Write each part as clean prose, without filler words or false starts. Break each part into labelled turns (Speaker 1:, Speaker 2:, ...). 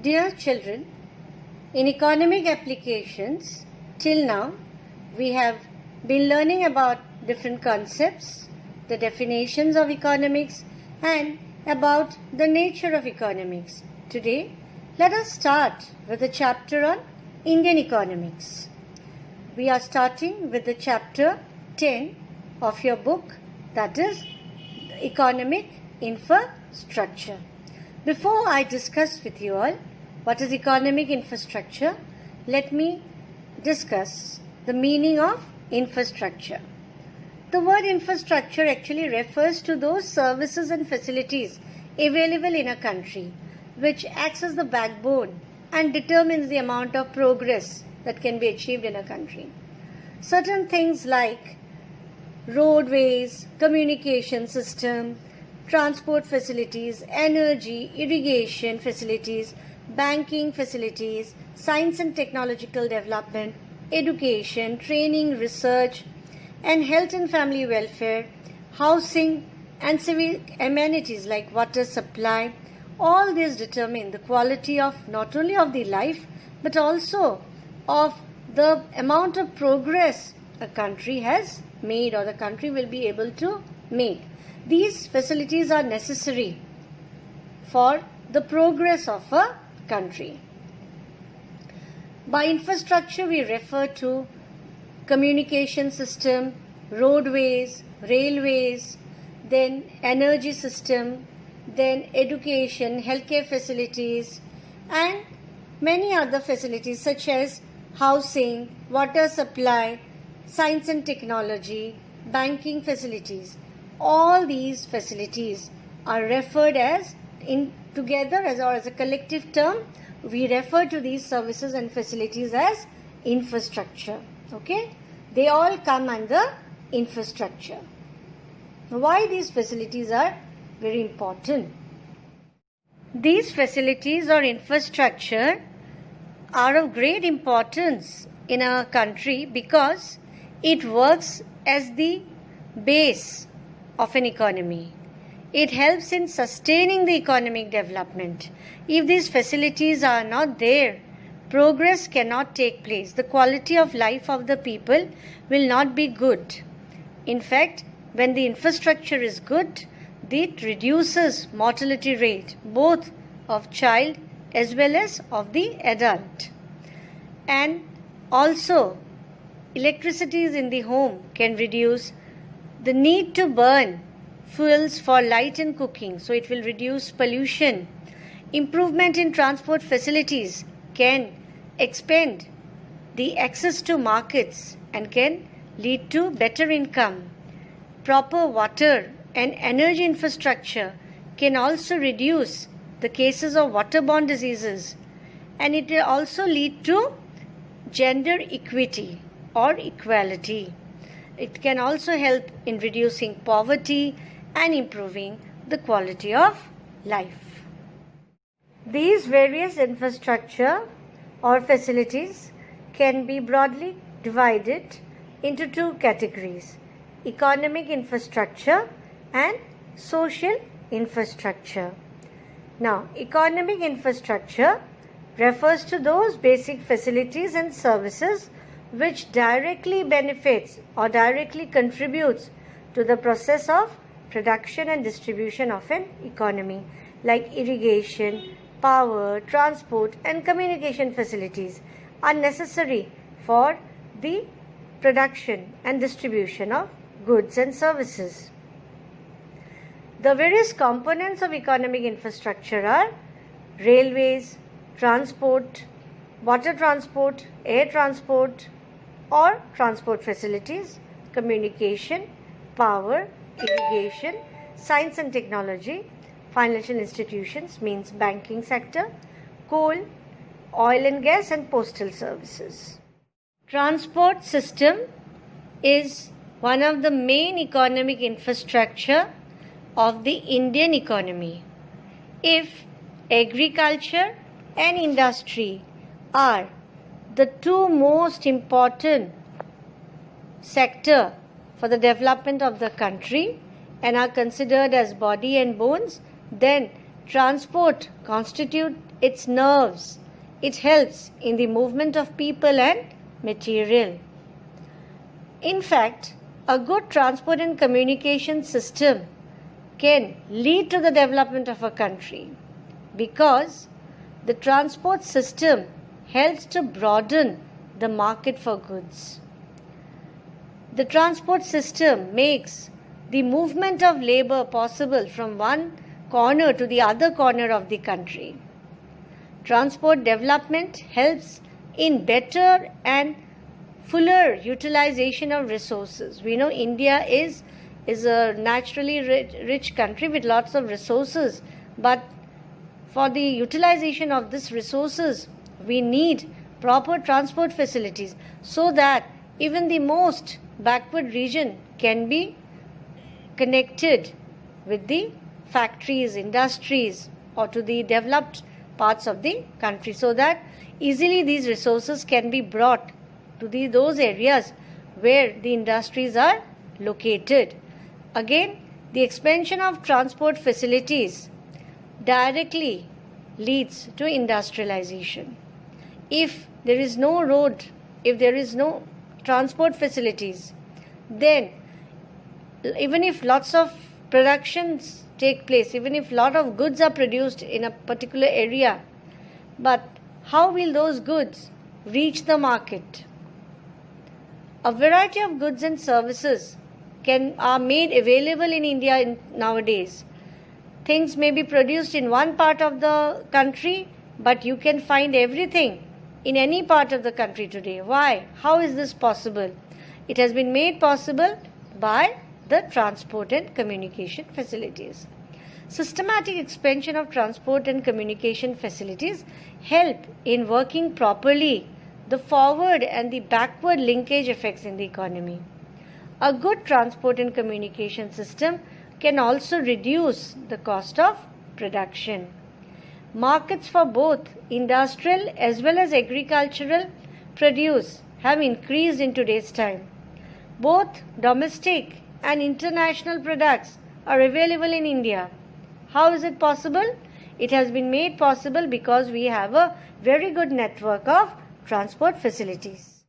Speaker 1: Dear children, in economic applications, till now we have been learning about different concepts, the definitions of economics, and about the nature of economics. Today, let us start with a chapter on Indian economics. We are starting with the chapter 10 of your book, that is Economic Infrastructure. Before I discuss with you all what is economic infrastructure, let me discuss the meaning of infrastructure. The word infrastructure actually refers to those services and facilities available in a country which acts as the backbone and determines the amount of progress that can be achieved in a country. Certain things like roadways, communication system, transport facilities, energy, irrigation facilities, banking facilities, science and technological development, education, training, research, and health and family welfare, housing and civic amenities like water supply, all these determine the quality of not only of the life but also of the amount of progress a country has made or the country will be able to make. These facilities are necessary for the progress of a country. By infrastructure, we refer to communication system, roadways, railways, then energy system, then education, healthcare facilities, and many other facilities such as housing, water supply, science and technology, banking facilities. All these facilities are referred as together as a collective term. We refer to these services and facilities as infrastructure. Okay? They all come under infrastructure. Now, why these facilities are very important? These facilities or infrastructure are of great importance in a country because it works as the base of an economy. It helps in sustaining the economic development. If these facilities are not there, progress cannot take place. The quality of life of the people will not be good. In fact, when the infrastructure is good, it reduces mortality rate both of child as well as of the adult. And also, electricity in the home can reduce the need to burn fuels for light and cooking, so it will reduce pollution. Improvement in transport facilities can expand the access to markets and can lead to better income. Proper water and energy infrastructure can also reduce the cases of waterborne diseases, and it will also lead to gender equity or equality. It can also help in reducing poverty and improving the quality of life. These various infrastructure or facilities can be broadly divided into two categories: economic infrastructure and social infrastructure. Now, economic infrastructure refers to those basic facilities and services which directly benefits or directly contributes to the process of production and distribution of an economy, like irrigation, power, transport, and communication facilities are necessary for the production and distribution of goods and services. The various components of economic infrastructure are railways, transport, water transport, air transport or transport facilities, communication, power, irrigation, science and technology, financial institutions means banking sector, coal, oil and gas and postal services. Transport system is one of the main economic infrastructure of the Indian economy. If agriculture and industry are the two most important sector for the development of the country and are considered as body and bones, then transport constitute its nerves. It helps in the movement of people and material. In fact, a good transport and communication system can lead to the development of a country because the transport system helps to broaden the market for goods. The transport system makes the movement of labor possible from one corner to the other corner of the country. Transport development helps in better and fuller utilization of resources. We know India is a naturally rich country with lots of resources, but for the utilization of these resources, we need proper transport facilities so that even the most backward region can be connected with the factories, industries, or to the developed parts of the country, so that easily these resources can be brought to those areas where the industries are located. Again, the expansion of transport facilities directly leads to industrialization. If there is no road, if there is no transport facilities, then even if lots of productions take place, even if lot of goods are produced in a particular area, but how will those goods reach the market? A variety of goods and services are made available in India nowadays. Things may be produced in one part of the country, but you can find everything in any part of the country today. Why? How is this possible? It has been made possible by the transport and communication facilities. Systematic expansion of transport and communication facilities help in working properly the forward and the backward linkage effects in the economy. A good transport and communication system can also reduce the cost of production. Markets for both industrial as well as agricultural produce have increased in today's time. Both domestic and international products are available in India. How is it possible? It has been made possible because we have a very good network of transport facilities.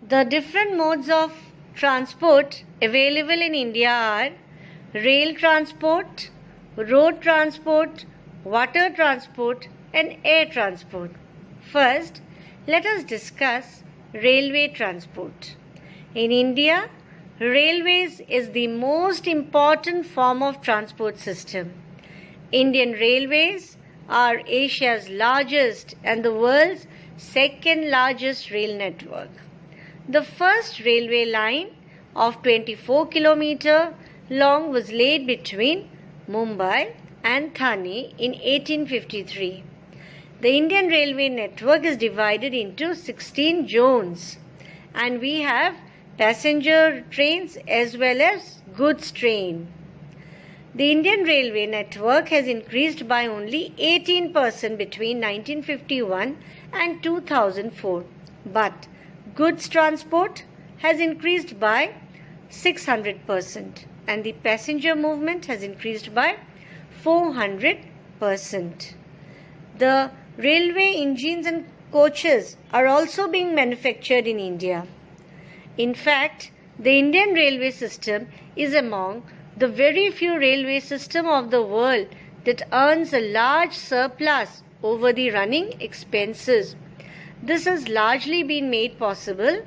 Speaker 1: The different modes of transport available in India are rail transport, road transport, water transport, and air transport. First, let us discuss railway transport. In India, railways is the most important form of transport system. Indian Railways are Asia's largest and the world's second largest rail network. The first railway line of 24 km long was laid between Mumbai and Thane in 1853. The Indian Railway network is divided into 16 zones, and we have passenger trains as well as goods train. The Indian Railway network has increased by only 18% between 1951 and 2004, but goods transport has increased by 600% and the passenger movement has increased by 400%. The railway engines and coaches are also being manufactured in India. In fact, the Indian railway system is among the very few railway systems of the world that earns a large surplus over the running expenses. This has largely been made possible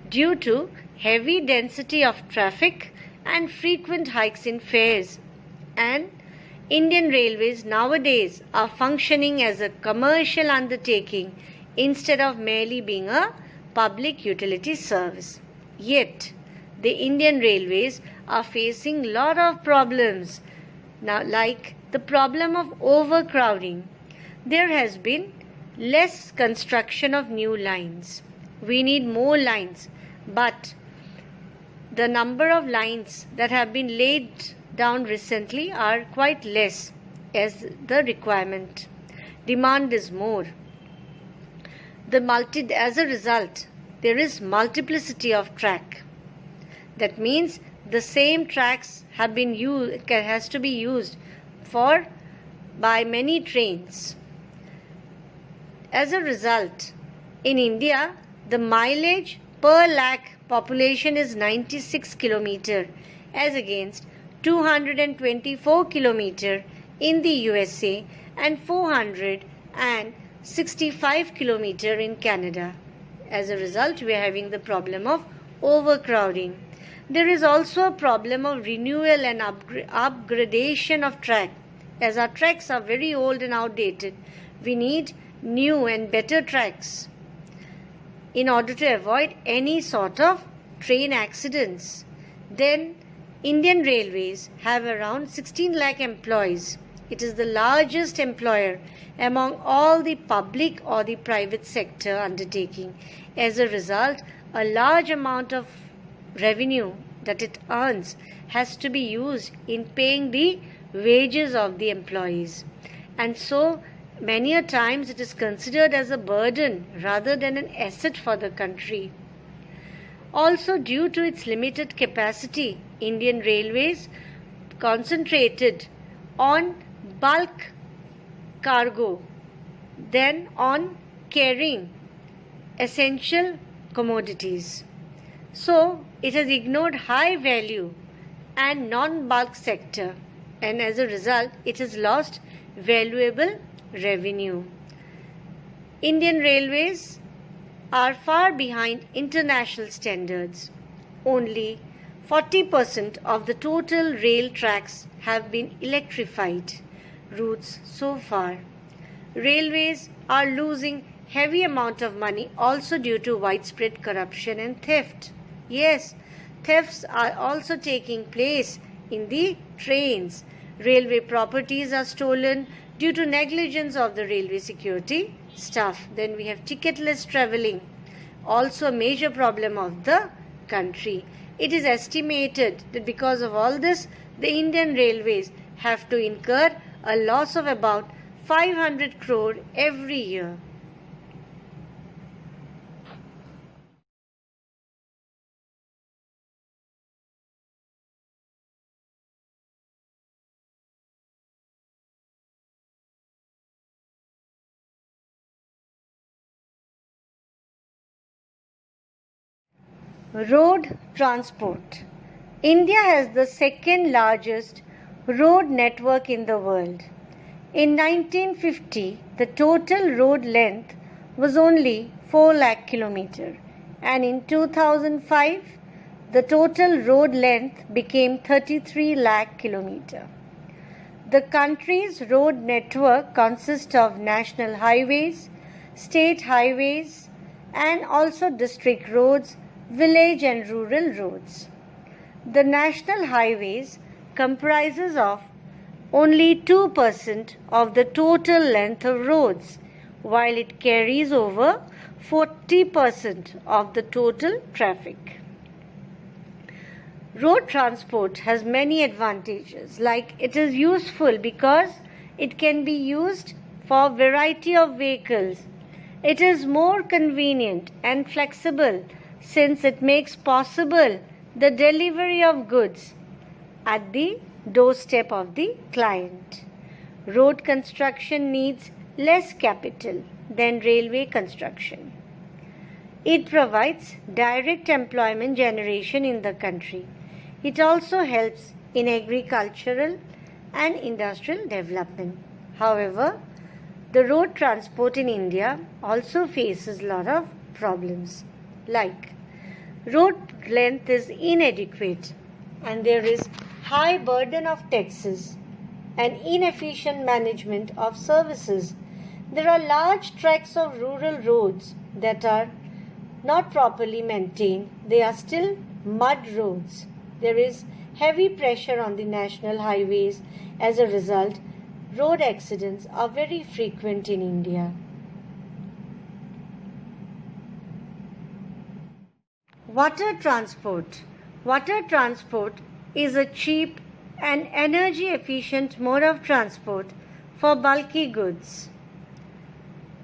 Speaker 1: due to heavy density of traffic and frequent hikes in fares. And Indian Railways nowadays are functioning as a commercial undertaking instead of merely being a public utility service. Yet, the Indian Railways are facing a lot of problems, now, like the problem of overcrowding. There has been less construction of new lines. We need more lines, but the number of lines that have been laid down recently are quite less as the requirement. Demand is more. As a result, there is multiplicity of track. That means the same tracks has to be used by many trains. As a result, in India, the mileage per lakh population is 96 km as against 224 km in the USA and 465 km in Canada. As a result, we are having the problem of overcrowding. There is also a problem of renewal and upgradation of track. As our tracks are very old and outdated, we need new and better tracks in order to avoid any sort of train accidents. Then Indian Railways have around 16 lakh employees. It is the largest employer among all the public or the private sector undertaking. As a result, a large amount of revenue that it earns has to be used in paying the wages of the employees. And so, many a times it is considered as a burden rather than an asset for the country. Also, due to its limited capacity, Indian Railways concentrated on bulk cargo than on carrying essential commodities. So, it has ignored high value and non-bulk sector, and as a result, it has lost valuable revenue. Indian Railways are far behind international standards. Only 40% of the total rail tracks have been electrified routes so far. Railways are losing heavy amount of money also due to widespread corruption and theft. Yes, thefts are also taking place in the trains. Railway properties are stolen due to negligence of the railway security staff. Then we have ticketless travelling, also a major problem of the country. It is estimated that because of all this, the Indian Railways have to incur a loss of about 500 crore every year. Road transport. India has the second largest road network in the world. In 1950, the total road length was only 4 lakh kilometer, and in 2005, the total road length became 33 lakh kilometer. The country's road network consists of national highways, state highways, and also district roads, village and rural roads. The national highways comprises of only 2% of the total length of roads, while it carries over 40% of the total traffic. Road transport has many advantages, like it is useful because it can be used for variety of vehicles. It is more convenient and flexible since it makes possible the delivery of goods at the doorstep of the client. Road construction needs less capital than railway construction. It provides direct employment generation in the country. It also helps in agricultural and industrial development. However, the road transport in India also faces a lot of problems, like road length is inadequate and there is high burden of taxes and inefficient management of services. There are large tracts of rural roads that are not properly maintained. They are still mud roads. There is heavy pressure on the national highways. As a result, road accidents are very frequent in India. Water transport. Water transport is a cheap and energy efficient mode of transport for bulky goods.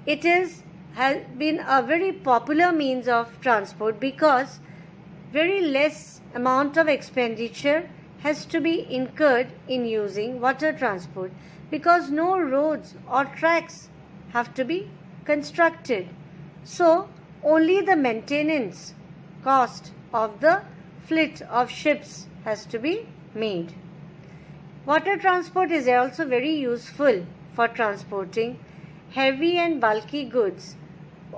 Speaker 1: It has been a very popular means of transport because very less amount of expenditure has to be incurred in using water transport, because no roads or tracks have to be constructed. So only the maintenance cost of the fleet of ships has to be made. Water transport is also very useful for transporting heavy and bulky goods.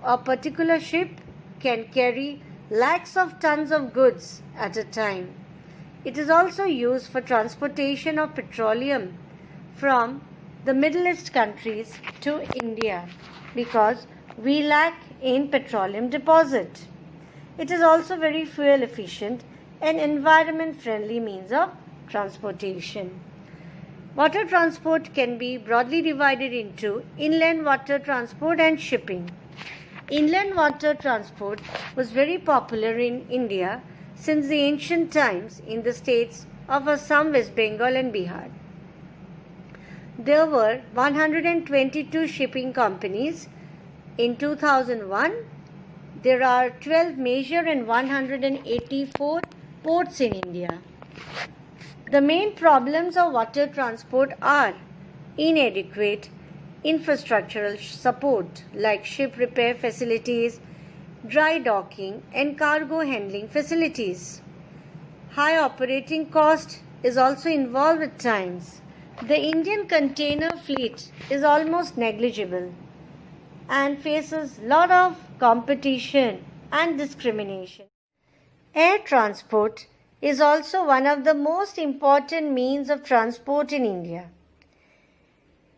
Speaker 1: A particular ship can carry lakhs of tons of goods at a time. It is also used for transportation of petroleum from the Middle East countries to India because we lack in petroleum deposit. It is also very fuel efficient and environment friendly means of transportation. Water transport can be broadly divided into inland water transport and shipping. Inland water transport was very popular in India since the ancient times in the states of Assam, West Bengal and Bihar. There were 122 shipping companies. In 2001, there are 12 major and 184 ports in India. The main problems of water transport are inadequate infrastructural support like ship repair facilities, dry docking and cargo handling facilities. High operating cost is also involved at times. The Indian container fleet is almost negligible and faces a lot of competition and discrimination. Air transport is also one of the most important means of transport in India.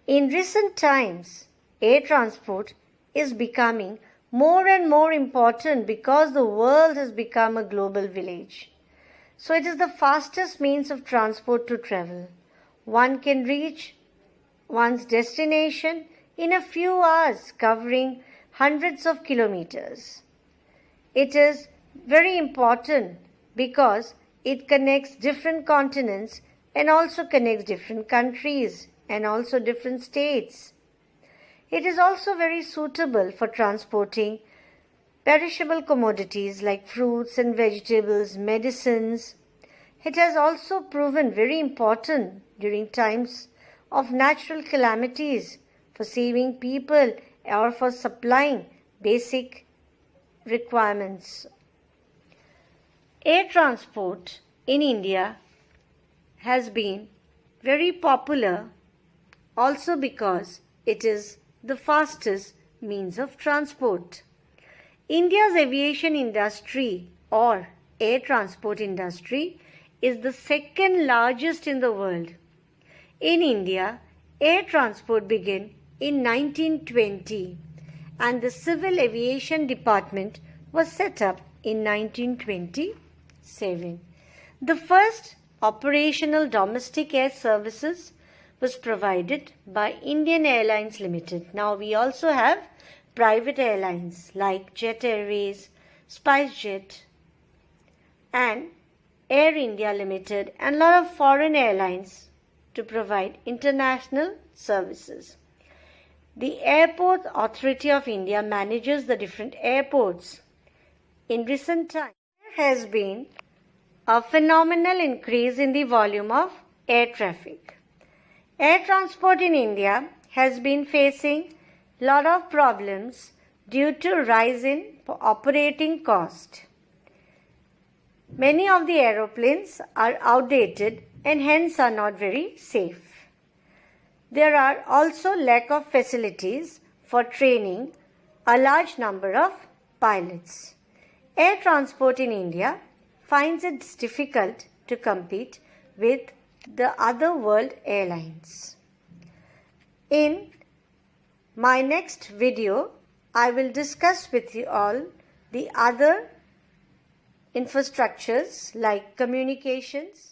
Speaker 1: In recent times, air transport is becoming more and more important because the world has become a global village. So it is the fastest means of transport to travel. One can reach one's destination in a few hours, covering hundreds of kilometers. It is very important because it connects different continents and also connects different countries and also different states. It is also very suitable for transporting perishable commodities like fruits and vegetables, medicines. It has also proven very important during times of natural calamities for saving people or for supplying basic requirements. Air transport in India has been very popular also because it is the fastest means of transport. India's aviation industry or air transport industry is the second largest in the world. In India, air transport began in 1920 and the Civil Aviation Department was set up in 1927. The first operational domestic air services was provided by Indian Airlines Limited. Now we also have private airlines like Jet Airways, SpiceJet and Air India Limited and a lot of foreign airlines to provide international services. The Airport Authority of India manages the different airports. In recent times, there has been a phenomenal increase in the volume of air traffic. Air transport in India has been facing a lot of problems due to rise in operating cost. Many of the aeroplanes are outdated and hence are not very safe. There are also lack of facilities for training a large number of pilots. Air transport in India finds it difficult to compete with the other world airlines. In my next video, I will discuss with you all the other infrastructures like communications,